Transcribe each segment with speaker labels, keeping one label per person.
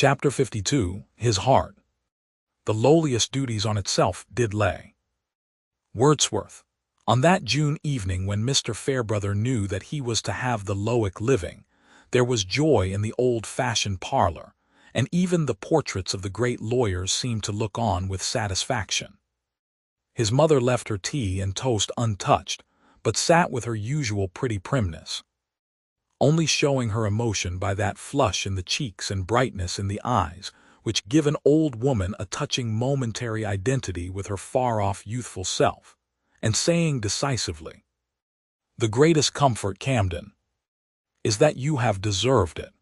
Speaker 1: Chapter 52. His Heart. The lowliest duties on itself did lay. Wordsworth. On that June evening when Mr. Fairbrother knew that he was to have the Lowick living, there was joy in the old-fashioned parlor, and even the portraits of the great lawyers seemed to look on with satisfaction. His mother left her tea and toast untouched, but sat with her usual pretty primness, only showing her emotion by that flush in the cheeks and brightness in the eyes which give an old woman a touching momentary identity with her far-off youthful self, and saying decisively, "The greatest comfort, Camden, is that you have deserved it.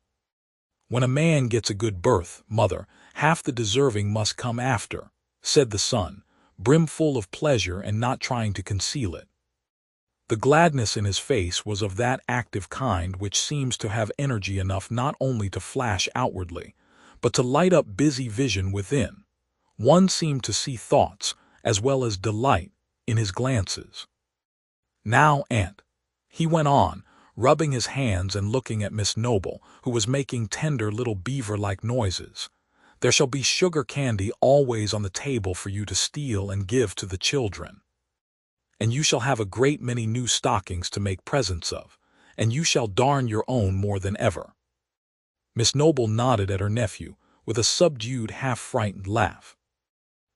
Speaker 1: When a man gets a good berth, mother, half the deserving must come after," said the son, brimful of pleasure and not trying to conceal it. The gladness in his face was of that active kind which seems to have energy enough not only to flash outwardly, but to light up busy vision within. One seemed to see thoughts, as well as delight, in his glances. "Now, aunt," he went on, rubbing his hands and looking at Miss Noble, who was making tender little beaver-like noises, "there shall be sugar candy always on the table for you to steal and give to the children. And you shall have a great many new stockings to make presents of, and you shall darn your own more than ever." Miss Noble nodded at her nephew with a subdued, half-frightened laugh,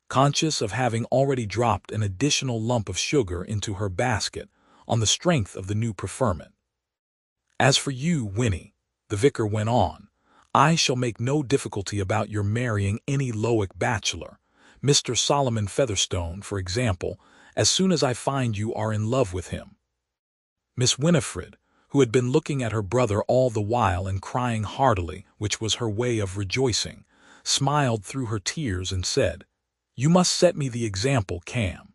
Speaker 1: conscious of having already dropped an additional lump of sugar into her basket on the strength of the new preferment. "As for you, Winnie," the vicar went on, "I shall make no difficulty about your marrying any Lowick bachelor, Mr. Solomon Featherstone, for example, as soon as I find you are in love with him." Miss Winifred, who had been looking at her brother all the while and crying heartily, which was her way of rejoicing, smiled through her tears and said, "You must set me the example, Cam.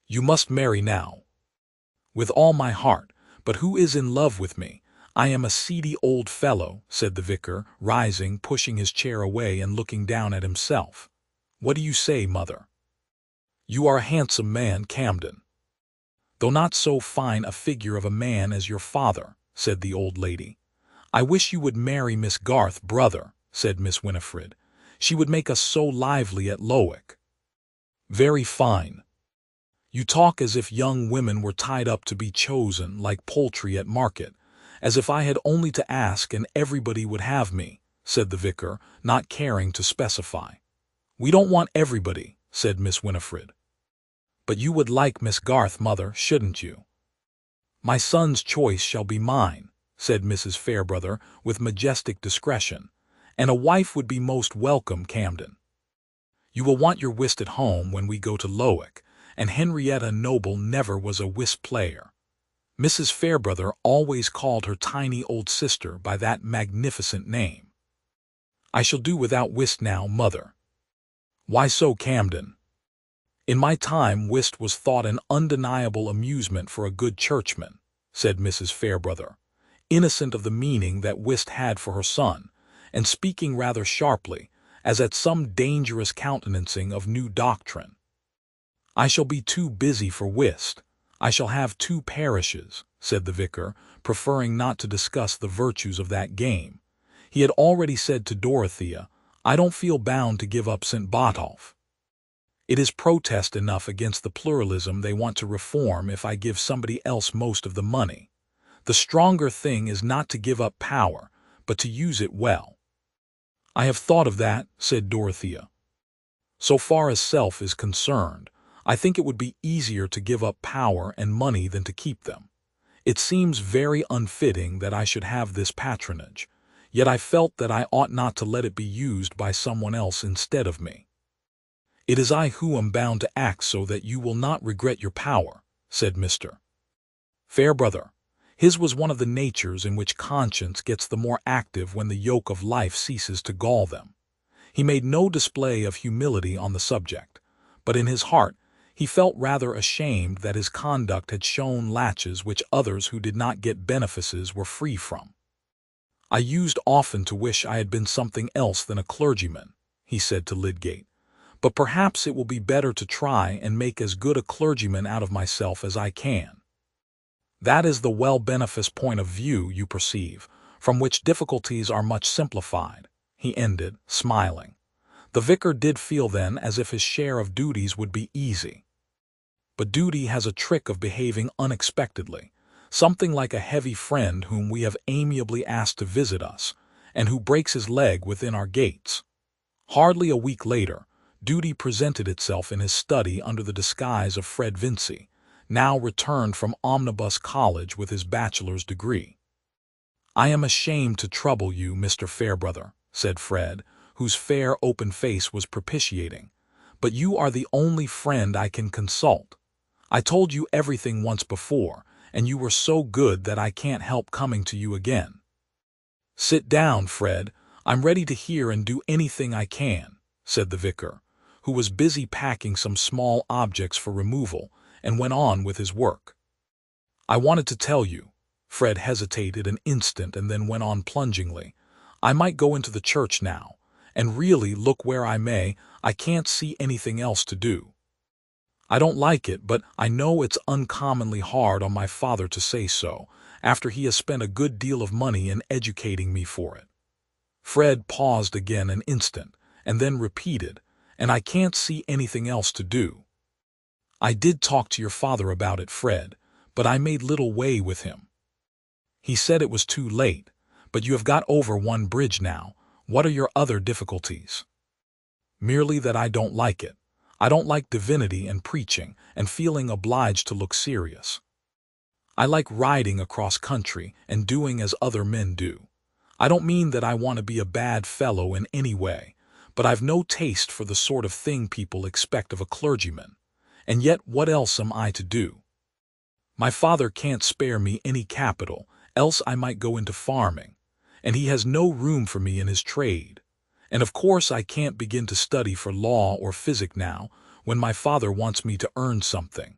Speaker 1: You must marry now." "With all my heart, but who is in love with me? I am a seedy old fellow," said the vicar, rising, pushing his chair away and looking down at himself. "What do you say, mother?" "You are a handsome man, Camden, though not so fine a figure of a man as your father," said the old lady. "I wish you would marry Miss Garth, brother," said Miss Winifred. "She would make us so lively at Lowick." "Very fine. You talk as if young women were tied up to be chosen, like poultry at market, as if I had only to ask and everybody would have me," said the vicar, not caring to specify. "We don't want everybody," said Miss Winifred. "But you would like Miss Garth, mother, shouldn't you?" "My son's choice shall be mine," said Mrs. Fairbrother with majestic discretion, "and a wife would be most welcome, Camden. You will want your whist at home when we go to Lowick, and Henrietta Noble never was a whist player." Mrs. Fairbrother always called her tiny old sister by that magnificent name. "I shall do without whist now, mother." "Why so, Camden?" "In my time whist was thought an undeniable amusement for a good churchman," said Mrs. Fairbrother, innocent of the meaning that whist had for her son, and speaking rather sharply, as at some dangerous countenancing of new doctrine. "I shall be too busy for whist. I shall have 2 parishes," said the vicar, preferring not to discuss the virtues of that game. He had already said to Dorothea, "I don't feel bound to give up St. Botolph. It is protest enough against the pluralism they want to reform if I give somebody else most of the money. The stronger thing is not to give up power, but to use it well." "I have thought of that," said Dorothea. "So far as self is concerned, I think it would be easier to give up power and money than to keep them. It seems very unfitting that I should have this patronage, yet I felt that I ought not to let it be used by someone else instead of me." "It is I who am bound to act so that you will not regret your power," said Mr. Fairbrother. His was one of the natures in which conscience gets the more active when the yoke of life ceases to gall them. He made no display of humility on the subject, but in his heart he felt rather ashamed that his conduct had shown latches which others who did not get benefices were free from. "I used often to wish I had been something else than a clergyman," he said to Lydgate, "but perhaps it will be better to try and make as good a clergyman out of myself as I can." That is the well-beneficed point of view, you perceive, from which difficulties are much simplified, he ended, smiling. The vicar did feel then as if his share of duties would be easy. But duty has a trick of behaving unexpectedly, something like a heavy friend whom we have amiably asked to visit us, and who breaks his leg within our gates. Hardly a week later, duty presented itself in his study under the disguise of Fred Vincy, now returned from Omnibus College with his bachelor's degree. "I am ashamed to trouble you, Mr. Fairbrother," said Fred, whose fair open face was propitiating, "but you are the only friend I can consult. I told you everything once before, and you were so good that I can't help coming to you again." "Sit down, Fred. I'm ready to hear and do anything I can," said the vicar, who was busy packing some small objects for removal, and went on with his work. "I wanted to tell you," Fred hesitated an instant and then went on plungingly, "I might go into the church now, and really, look where I may, I can't see anything else to do. I don't like it, but I know it's uncommonly hard on my father to say so, after he has spent a good deal of money in educating me for it." Fred paused again an instant, and then repeated, "And I can't see anything else to do." "I did talk to your father about it, Fred, but I made little way with him. He said it was too late, but you have got over one bridge now. What are your other difficulties?" "Merely that I don't like it. I don't like divinity and preaching and feeling obliged to look serious. I like riding across country and doing as other men do. I don't mean that I want to be a bad fellow in any way, but I've no taste for the sort of thing people expect of a clergyman. And yet what else am I to do? My father can't spare me any capital, else I might go into farming, and he has no room for me in his trade. And of course I can't begin to study for law or physic now, when my father wants me to earn something.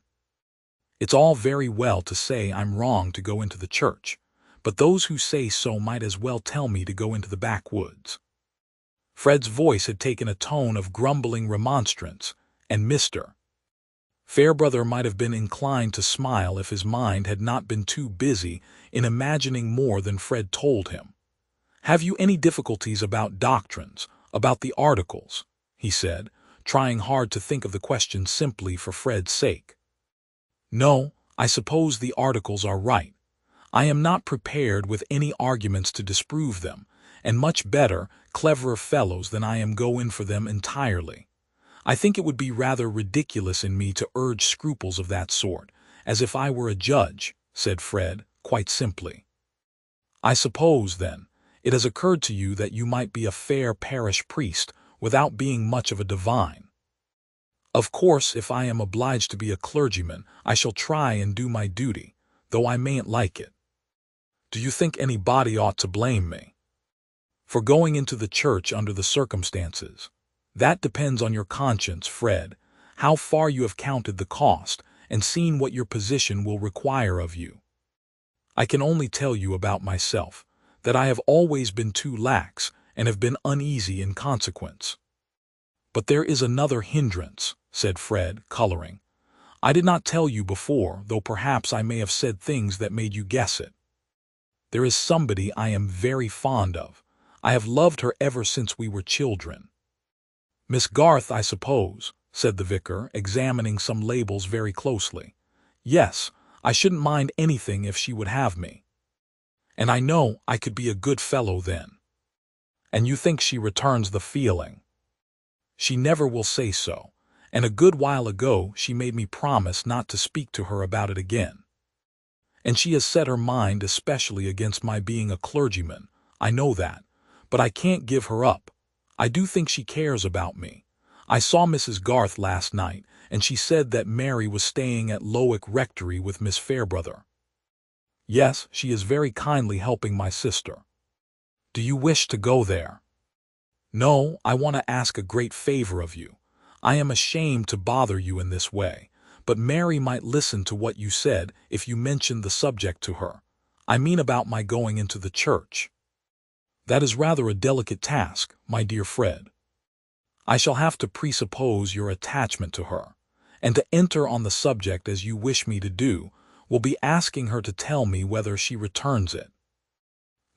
Speaker 1: It's all very well to say I'm wrong to go into the church, but those who say so might as well tell me to go into the backwoods." Fred's voice had taken a tone of grumbling remonstrance, and Mr. Fairbrother might have been inclined to smile if his mind had not been too busy in imagining more than Fred told him. "Have you any difficulties about doctrines, about the articles?" he said, trying hard to think of the question simply for Fred's sake. "No, I suppose the articles are right. I am not prepared with any arguments to disprove them, and much better, cleverer fellows than I am go in for them entirely. I think it would be rather ridiculous in me to urge scruples of that sort, as if I were a judge," said Fred, quite simply. "I suppose, then, it has occurred to you that you might be a fair parish priest without being much of a divine. Of course, if I am obliged to be a clergyman, I shall try and do my duty, though I mayn't like it. Do you think anybody ought to blame me for going into the church under the circumstances? That depends on your conscience, Fred, how far you have counted the cost and seen what your position will require of you. I can only tell you about myself, that I have always been too lax and have been uneasy in consequence." "But there is another hindrance," said Fred, coloring. "I did not tell you before, though perhaps I may have said things that made you guess it. There is somebody I am very fond of. I have loved her ever since we were children." "Miss Garth, I suppose," said the vicar, examining some labels very closely. "Yes, I shouldn't mind anything if she would have me. And I know I could be a good fellow then." "And you think she returns the feeling?" "She never will say so, and a good while ago she made me promise not to speak to her about it again. And she has set her mind especially against my being a clergyman, I know that, but I can't give her up. I do think she cares about me. I saw Mrs. Garth last night, and she said that Mary was staying at Lowick Rectory with Miss Fairbrother. Yes, she is very kindly helping my sister. Do you wish to go there?" "No, I want to ask a great favor of you. I am ashamed to bother you in this way, but Mary might listen to what you said if you mentioned the subject to her. I mean about my going into the church." "That is rather a delicate task, my dear Fred. I shall have to presuppose your attachment to her, and to enter on the subject as you wish me to do will be asking her to tell me whether she returns it."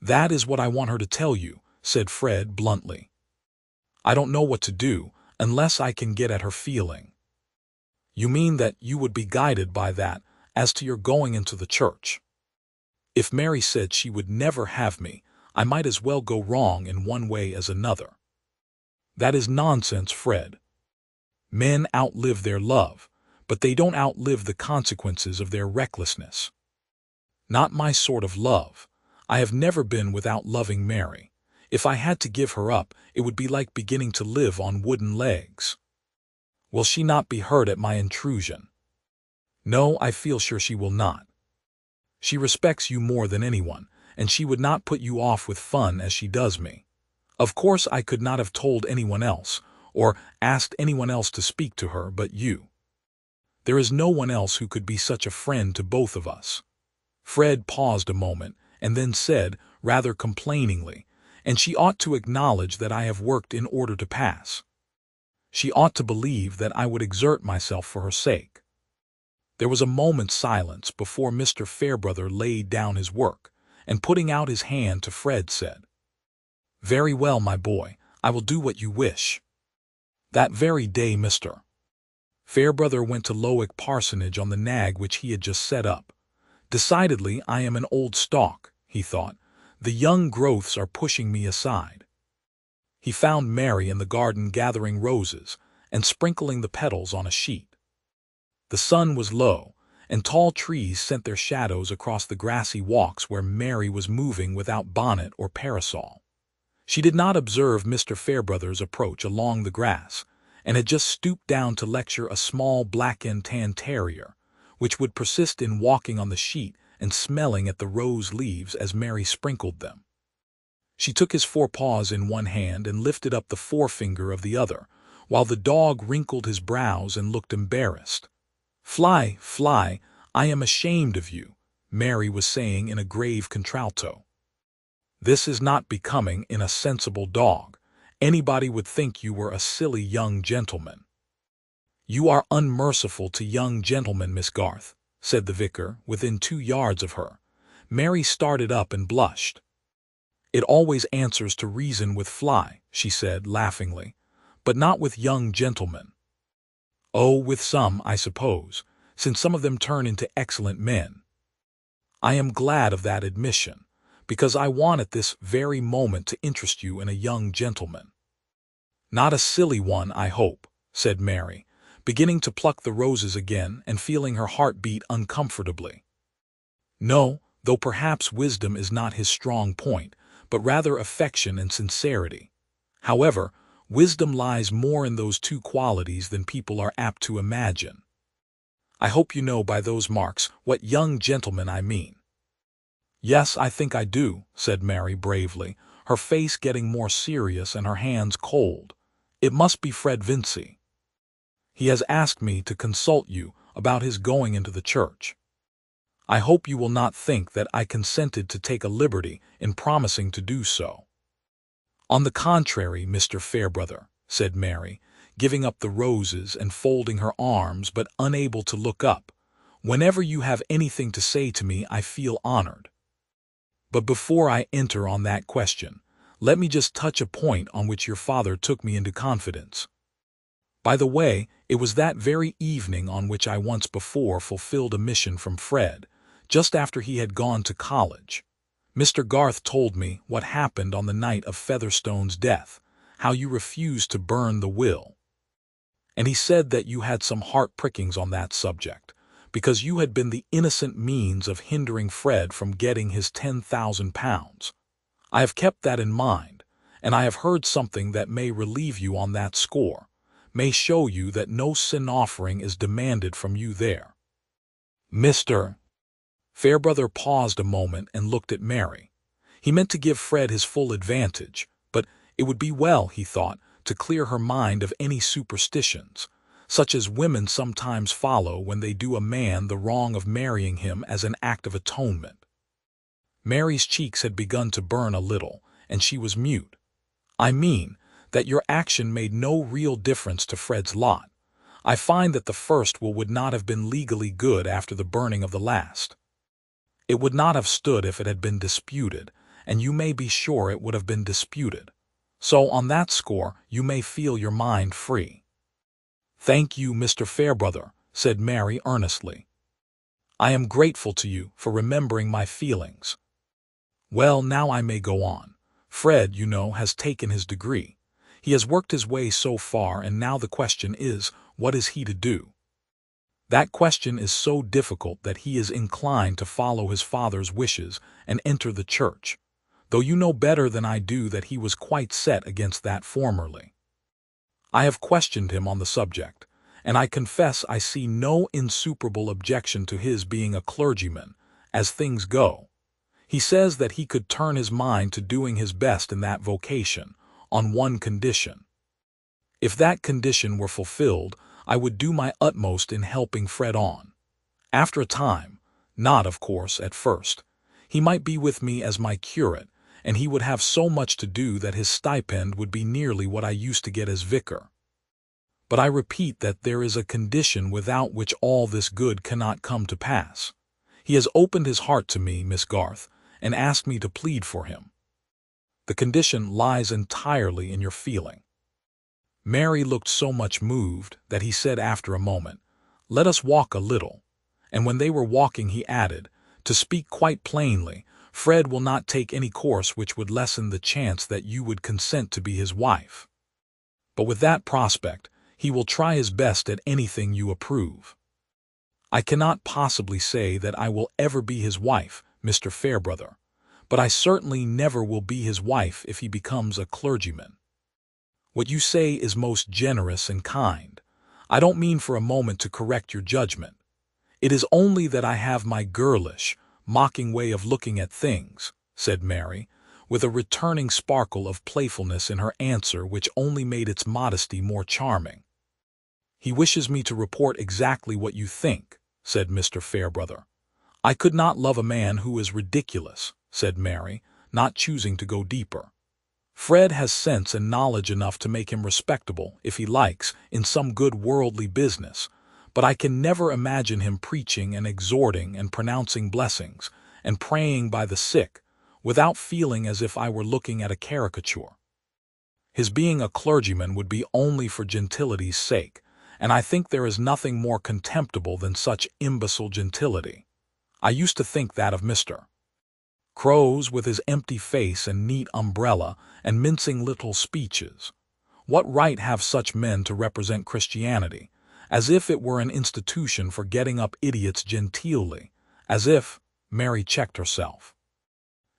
Speaker 1: "That is what I want her to tell you," said Fred bluntly. "I don't know what to do unless I can get at her feeling." "You mean that you would be guided by that as to your going into the church?" "If Mary said she would never have me, I might as well go wrong in one way as another." "That is nonsense, Fred. Men outlive their love, but they don't outlive the consequences of their recklessness." "Not my sort of love. I have never been without loving Mary. If I had to give her up, it would be like beginning to live on wooden legs." "Will she not be hurt at my intrusion?" "No, I feel sure she will not. She respects you more than anyone, and she would not put you off with fun as she does me. Of course I could not have told anyone else, or asked anyone else to speak to her but you. There is no one else who could be such a friend to both of us." Fred paused a moment, and then said, rather complainingly, "And she ought to acknowledge that I have worked in order to pass. She ought to believe that I would exert myself for her sake." There was a moment's silence before Mr. Fairbrother laid down his work, and putting out his hand to Fred said, "Very well, my boy, I will do what you wish." That very day Mr. Fairbrother went to Lowick Parsonage on the nag which he had just set up. "Decidedly I am an old stalk," he thought. "The young growths are pushing me aside." He found Mary in the garden gathering roses and sprinkling the petals on a sheet. The sun was low, and tall trees sent their shadows across the grassy walks where Mary was moving without bonnet or parasol. She did not observe Mr. Fairbrother's approach along the grass, and had just stooped down to lecture a small black and tan terrier, which would persist in walking on the sheet and smelling at the rose leaves as Mary sprinkled them. She took his forepaws in one hand and lifted up the forefinger of the other, while the dog wrinkled his brows and looked embarrassed. "Fly, fly, I am ashamed of you," Mary was saying in a grave contralto. "This is not becoming in a sensible dog. Anybody would think you were a silly young gentleman." "You are unmerciful to young gentlemen, Miss Garth," said the vicar, within 2 yards of her. Mary started up and blushed. "It always answers to reason with Fly," she said laughingly, "but not with young gentlemen." "Oh, with some, I suppose, since some of them turn into excellent men." "I am glad of that admission, because I want at this very moment to interest you in a young gentleman." "Not a silly one, I hope," said Mary, beginning to pluck the roses again and feeling her heart beat uncomfortably. "No, though perhaps wisdom is not his strong point, but rather affection and sincerity. However, wisdom lies more in those two qualities than people are apt to imagine. I hope you know by those marks what young gentlemen I mean." "Yes, I think I do," said Mary bravely, her face getting more serious and her hands cold. "It must be Fred Vincy. He has asked me to consult you about his going into the church. I hope you will not think that I consented to take a liberty in promising to do so." "On the contrary, Mr. Fairbrother," said Mary, giving up the roses and folding her arms but unable to look up. "Whenever you have anything to say to me, I feel honored. But before I enter on that question, let me just touch a point on which your father took me into confidence. By the way, it was that very evening on which I once before fulfilled a mission from Fred, just after he had gone to college. Mr. Garth told me what happened on the night of Featherstone's death, how you refused to burn the will. And he said that you had some heart prickings on that subject, because you had been the innocent means of hindering Fred from getting his £10,000. I have kept that in mind, and I have heard something that may relieve you on that score, may show you that no sin offering is demanded from you there." Mr. Fairbrother paused a moment and looked at Mary. He meant to give Fred his full advantage, but it would be well, he thought, to clear her mind of any superstitions, such as women sometimes follow when they do a man the wrong of marrying him as an act of atonement. Mary's cheeks had begun to burn a little, and she was mute. "I mean that your action made no real difference to Fred's lot. I find that the first will would not have been legally good after the burning of the last. It would not have stood if it had been disputed, and you may be sure it would have been disputed. So on that score you may feel your mind free." "Thank you, Mr. Fairbrother," said Mary earnestly. "I am grateful to you for remembering my feelings. Well, now I may go on. Fred, you know, has taken his degree. He has worked his way so far, and now the question is, what is he to do? That question is so difficult that he is inclined to follow his father's wishes and enter the church, though you know better than I do that he was quite set against that formerly. I have questioned him on the subject, and I confess I see no insuperable objection to his being a clergyman, as things go. He says that he could turn his mind to doing his best in that vocation, on one condition. If that condition were fulfilled, I would do my utmost in helping Fred on. After a time, not, of course, at first, he might be with me as my curate, and he would have so much to do that his stipend would be nearly what I used to get as vicar. But I repeat that there is a condition without which all this good cannot come to pass. He has opened his heart to me, Miss Garth, and asked me to plead for him. The condition lies entirely in your feeling." Mary looked so much moved that he said after a moment, "Let us walk a little." And when they were walking he added, "To speak quite plainly, Fred will not take any course which would lessen the chance that you would consent to be his wife. But with that prospect, he will try his best at anything you approve. I cannot possibly say that I will ever be his wife, Mr. Fairbrother, but I certainly never will be his wife if he becomes a clergyman. What you say is most generous and kind. I don't mean for a moment to correct your judgment. It is only that I have my girlish, mocking way of looking at things," said Mary, with a returning sparkle of playfulness in her answer which only made its modesty more charming. "He wishes me to report exactly what you think," said Mr. Fairbrother. "I could not love a man who is ridiculous," said Mary, not choosing to go deeper. "Fred has sense and knowledge enough to make him respectable, if he likes, in some good worldly business, but I can never imagine him preaching and exhorting and pronouncing blessings, and praying by the sick, without feeling as if I were looking at a caricature. His being a clergyman would be only for gentility's sake, and I think there is nothing more contemptible than such imbecile gentility. I used to think that of Mr. Crowe's, with his empty face and neat umbrella and mincing little speeches. What right have such men to represent Christianity, as if it were an institution for getting up idiots genteelly, as if—" Mary checked herself.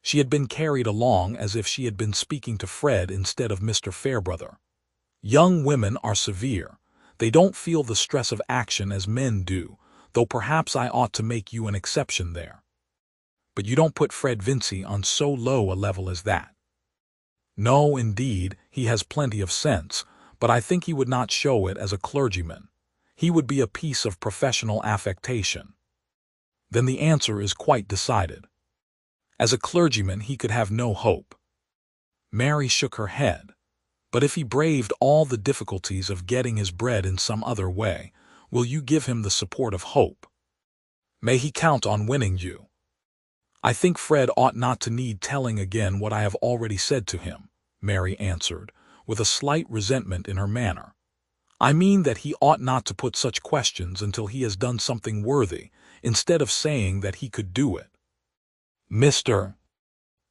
Speaker 1: She had been carried along as if she had been speaking to Fred instead of Mr. Fairbrother. "Young women are severe. They don't feel the stress of action as men do, though perhaps I ought to make you an exception there. But you don't put Fred Vincy on so low a level as that." "No, indeed, he has plenty of sense, but I think he would not show it as a clergyman. He would be a piece of professional affectation." "Then the answer is quite decided. As a clergyman he could have no hope." Mary shook her head. "But if he braved all the difficulties of getting his bread in some other way, will you give him the support of hope? May he count on winning you?" "I think Fred ought not to need telling again what I have already said to him," Mary answered, with a slight resentment in her manner. "I mean that he ought not to put such questions until he has done something worthy, instead of saying that he could do it." Mr.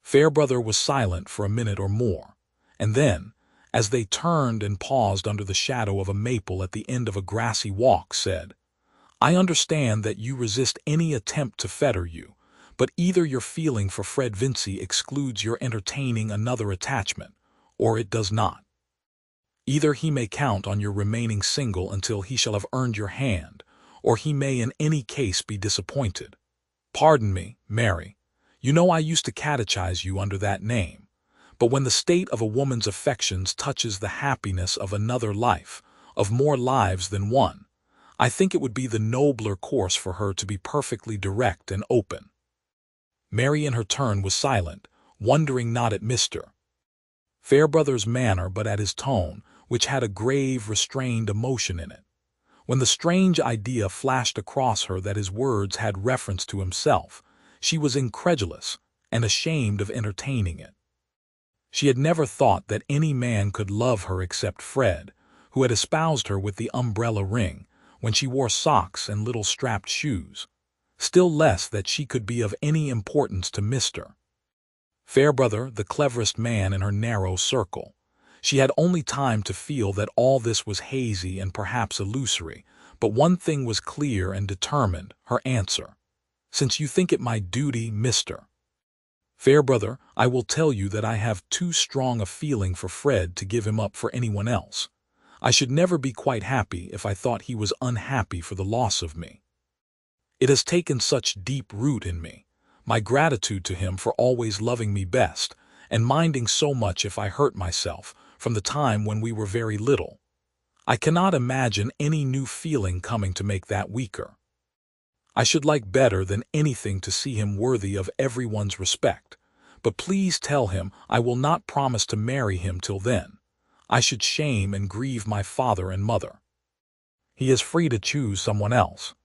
Speaker 1: Fairbrother was silent for a minute or more, and then, as they turned and paused under the shadow of a maple at the end of a grassy walk, said, "I understand that you resist any attempt to fetter you, but either your feeling for Fred Vincy excludes your entertaining another attachment, or it does not. Either he may count on your remaining single until he shall have earned your hand, or he may in any case be disappointed. Pardon me, Mary, you know I used to catechize you under that name, but when the state of a woman's affections touches the happiness of another life, of more lives than one, I think it would be the nobler course for her to be perfectly direct and open." Mary in her turn was silent, wondering not at Mr. Fairbrother's manner but at his tone, which had a grave, restrained emotion in it. When the strange idea flashed across her that his words had reference to himself, she was incredulous, and ashamed of entertaining it. She had never thought that any man could love her except Fred, who had espoused her with the umbrella ring, when she wore socks and little strapped shoes. Still less that she could be of any importance to Mr. Fairbrother, the cleverest man in her narrow circle. She had only time to feel that all this was hazy and perhaps illusory, but one thing was clear and determined, her answer. "Since you think it my duty, Mr. Fairbrother, I will tell you that I have too strong a feeling for Fred to give him up for anyone else. I should never be quite happy if I thought he was unhappy for the loss of me. It has taken such deep root in me, my gratitude to him for always loving me best, and minding so much if I hurt myself, from the time when we were very little. I cannot imagine any new feeling coming to make that weaker. I should like better than anything to see him worthy of everyone's respect, but please tell him I will not promise to marry him till then. I should shame and grieve my father and mother. He is free to choose someone else."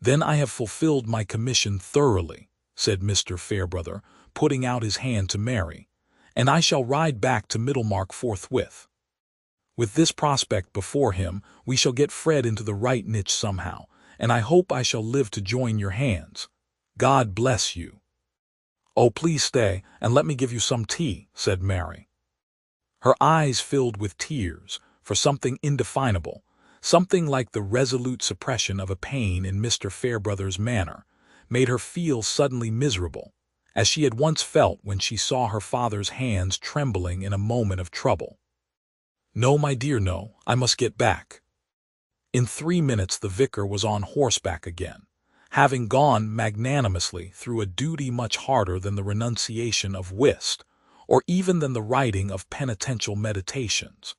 Speaker 1: "Then I have fulfilled my commission thoroughly," said Mr. Fairbrother, putting out his hand to Mary, "and I shall ride back to Middlemarch forthwith. With this prospect before him, we shall get Fred into the right niche somehow, and I hope I shall live to join your hands. God bless you." "Oh, please stay, and let me give you some tea," said Mary. Her eyes filled with tears, for something indefinable, something like the resolute suppression of a pain in Mr. Fairbrother's manner, made her feel suddenly miserable, as she had once felt when she saw her father's hands trembling in a moment of trouble. "No, my dear, no, I must get back." In 3 minutes the vicar was on horseback again, having gone magnanimously through a duty much harder than the renunciation of whist, or even than the writing of penitential meditations.